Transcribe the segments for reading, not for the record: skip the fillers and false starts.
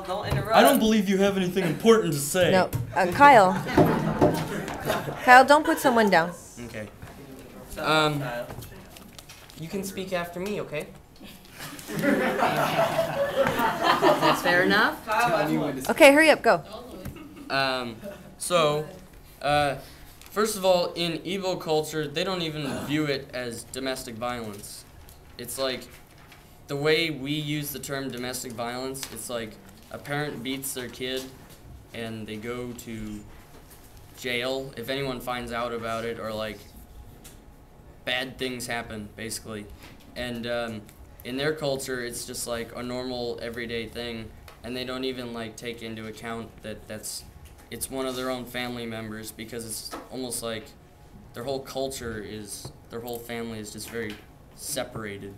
Don't interrupt. I don't believe you have anything important to say. No, Kyle. Kyle, don't put someone down. Okay. You can speak after me, okay? That's fair enough. Okay, hurry up, go. First of all, in Igbo culture, they don't even view it as domestic violence. It's like, the way we use the term domestic violence, it's like a parent beats their kid and they go to jail if anyone finds out about it, or like bad things happen, basically. And in their culture, it's just like a normal everyday thing, and they don't even like take into account that it's one of their own family members, because it's almost like their whole culture is, their whole family is just very separated.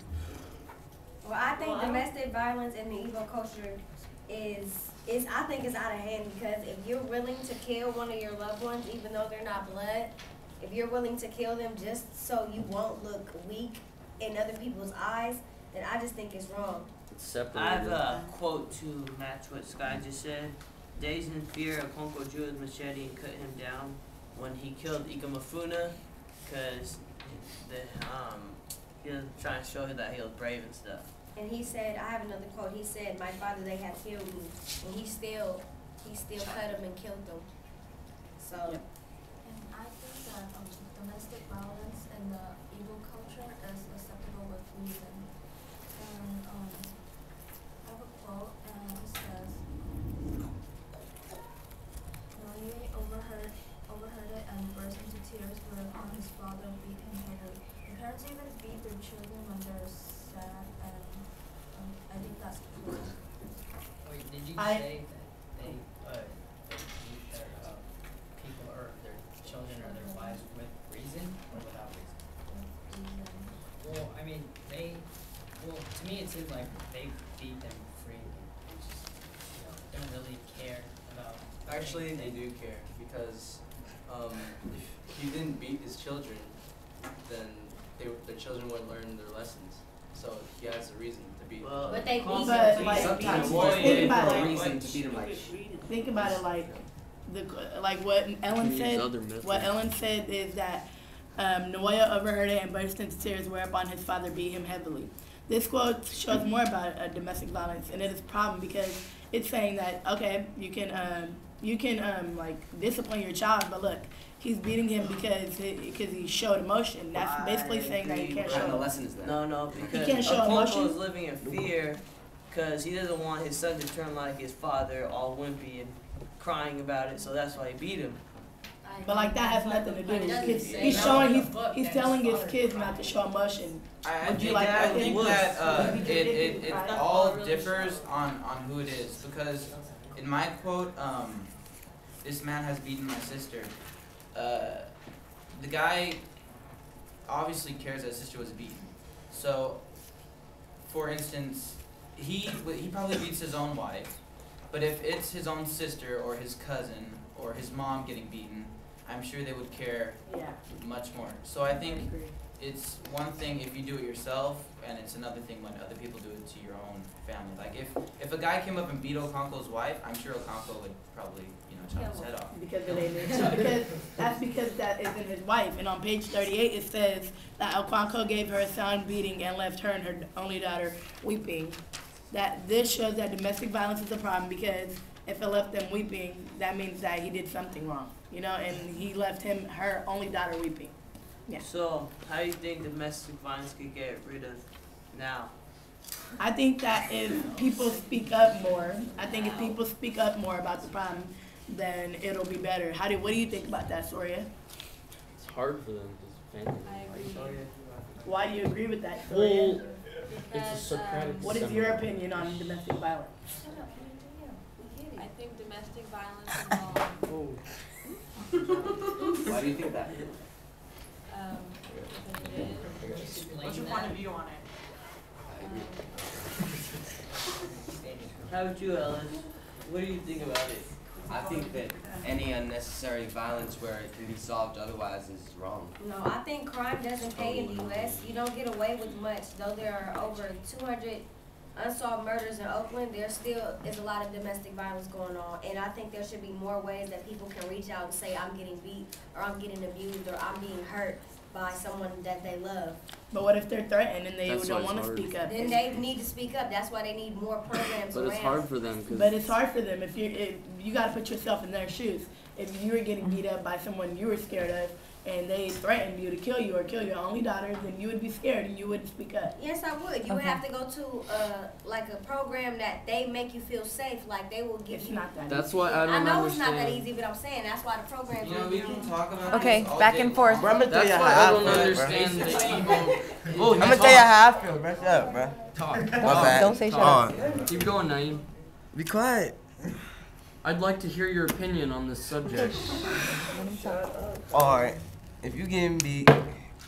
Well, I think domestic violence in the Igbo culture is I think is out of hand, because if you're willing to kill one of your loved ones, even though they're not blood, if you're willing to kill them just so you won't look weak in other people's eyes, then I just think it's wrong. It's separated. I have a quote to match what Sky just said. Dazed in fear, Okonkwo drew his machete and cut him down when he killed Ikemefuna, because he was trying to show him that he was brave and stuff. And he said, I have another quote, he said, my father, they have killed me, and he still cut him and killed them. So. And I think that domestic violence in the Igbo culture is acceptable with reason. And I have a quote, and it says, Noye overheard it and burst into tears, whereupon his father beat him heavily. And parents even beat their children when they're sad, and I think that's cool. Wait, did you say that they beat their people or their children or their wives with reason or without reason? Well, I mean, to me it seems like they beat them freely. Just, don't really care about. Actually, they do care, because if he didn't beat his children, then their children wouldn't learn their lessons. So he has a reason to beat them. But they beat But like, sometimes think about it. reason to beat them like. Think about it like what Ellen said. What Ellen said is that Noah overheard it and burst into tears, whereupon his father beat him heavily. This quote shows more about domestic violence, and it is a problem because it's saying that okay, you can like discipline your child, but look, he's beating him because he showed emotion. That's basically saying that he can't show. The lesson is that. No, because he can't show emotion. is living in fear because he doesn't want his son to turn like his father, all wimpy and crying about it. So that's why he beat him. But like that has nothing to do with kids. He's telling his kids not to show emotion. I think that it all differs on who it is, because in my quote, this man has beaten my sister. The guy obviously cares that his sister was beaten. So, for instance, he probably beats his own wife, but if it's his own sister or his cousin or his mom getting beaten, I'm sure they would care much more. So I think it's one thing if you do it yourself, and it's another thing when other people do it to your own family. Like if a guy came up and beat Okonkwo's wife, I'm sure Okonkwo would probably chop his head off. Because that isn't his wife. And on page 38 it says that Okonkwo gave her a sound beating and left her and her only daughter weeping. That this shows that domestic violence is a problem, because if it left them weeping, that means that he did something wrong, and he left her only daughter weeping. Yeah. So, how do you think domestic violence could get rid of now? I think that if people speak up more, about the problem, then it'll be better. What do you think about that, Soria? It's hard for them because family. I agree. Why do you agree with that, Soria? Well, it's a Socratic. What is your opinion on domestic violence? I think domestic violence is Why do you think that? What's your point of view on it? How about you, Ellen? What do you think about it? I think that any unnecessary violence where it can be solved otherwise is wrong. No, I think crime doesn't pay in the U.S. You don't get away with much, though there are over 200 unsolved murders in Oakland, there still is a lot of domestic violence going on. And I think there should be more ways that people can reach out and say, I'm getting beat, or I'm getting abused, or I'm being hurt by someone that they love. But what if they're threatened and they That's don't why want it's to hard. speak up? Then they need to speak up. That's why they need more programs But around. it's hard for them. But it's hard for them if you got to put yourself in their shoes. If you were getting beat up by someone you were scared of, and they threatened you to kill you or kill your only daughter, then you would be scared and you wouldn't speak up. Yes, I would. You would have to go to like a program that they make you feel safe. Like they will give It's you. not that That's easy. why I don't I know understand. it's not that easy, but I'm saying that's why the programs. You know, we can talk about Okay, this all back day and forth. long. Bro, I'm gonna tell That's you why I how I don't feel, bro. understand the evil. I'm gonna tell you how I feel, bro. Shut up, bro. Talk. My bad. Don't say shut up. Keep going, Naeem. Be quiet. I'd like to hear your opinion on this subject. Alright, if you getting beat,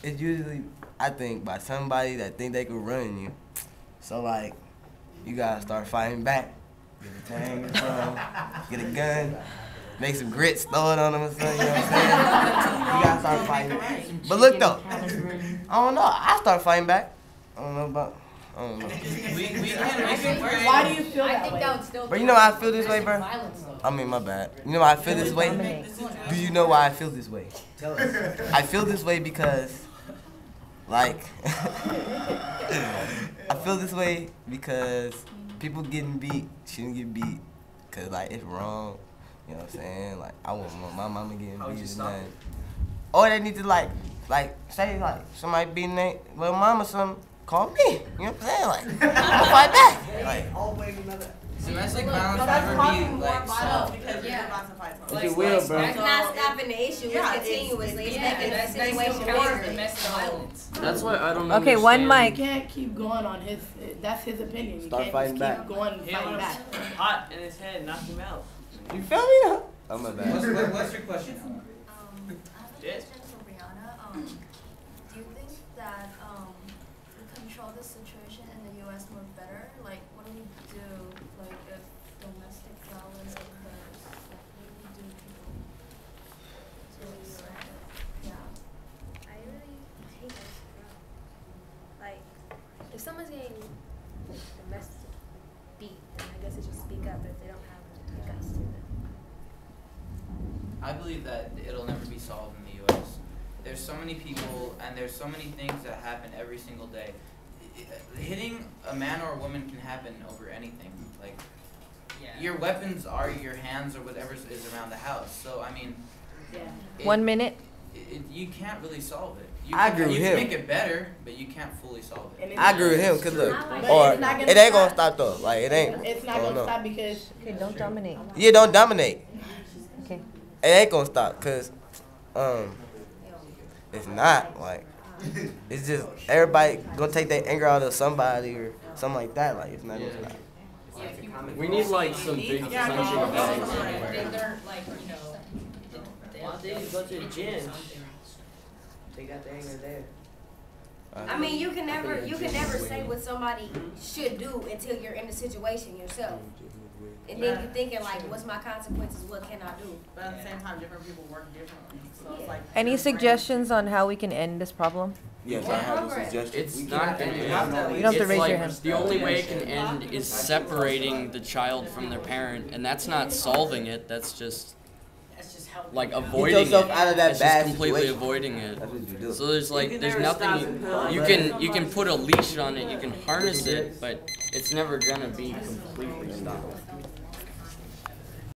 it's usually, I think, by somebody that think they could run you. So, like, you gotta start fighting back. Get a tang or something, get a gun, make some grits, throw it on them or something, you know what I'm saying? You gotta start fighting back. But look, though, I don't know, I start fighting back. I don't know. Why do you feel that way? But you know why I feel this way, bro? I mean, my bad. You know why I feel this way? Do you know why I feel this way? Tell us. I feel this way because, like, I feel this way because people getting beat shouldn't get beat because, like, it's wrong. You know what I'm saying? Like, I want my mama getting How would beat you or stop nothing. Or they need to, like, say, like, somebody beating their little mama or something, call me. You know what I'm saying? Like, I'll fight back. Like, Domestic violence never be like solved. if you will, bro. It's not stopping the issue. It's continuously. It's making the situation bigger. That's why I don't Okay, understand. one You mic. can't keep going on his. That's his opinion. You Start can't fighting just back. keep going and Hit fighting him back. hot in his head, knock him out. You feel me? Oh, my bad. What's your question? I have a question for Brianna. Do you think that we control the situation in the U.S. more better? Like, what do we do, like, if domestic violence occurs? Like, what do we do to yeah. I really hate this. Like, if someone's getting domestic beat, then I guess they should speak up. But if they don't have the guts to, then I believe that it'll never be solved in the U.S. There's so many people and there's so many things that happen every single day. Hitting a man or a woman can happen over anything. Like, your weapons are your hands or whatever is around the house. So, I mean, 1 minute. You can't really solve it. You I can- agree with You him. can make it better, but you can't fully solve it. I agree with him, cause look, But or it's not gonna it ain't gonna stop. stop though. Like it ain't. It's not I don't gonna know. stop because Okay, don't dominate. Yeah, don't dominate. Okay. It ain't gonna stop, cause it's not like it's just everybody gonna take their anger out of somebody or something like that. Like it's not gonna stop. We need like some big punching bags. Well, they go to the gym. They got the anger there. I mean, you can never say what somebody should do until you're in the situation yourself. And then you're thinking like, what's my consequences? What can I do? But at the same time, different people work differently. So it's like Any suggestions on how we can end this problem? Yes, I have a suggestion. It's not gonna end. You don't have to It's raise like your hand. the only way it can end is separating the child from their parent, and that's not solving it. That's just like avoiding it. yourself out of that It's bad just completely situation. avoiding it. That's what you do. So there's like there's nothing you can put a leash on it, you can harness it, but it's never gonna be completely stopped.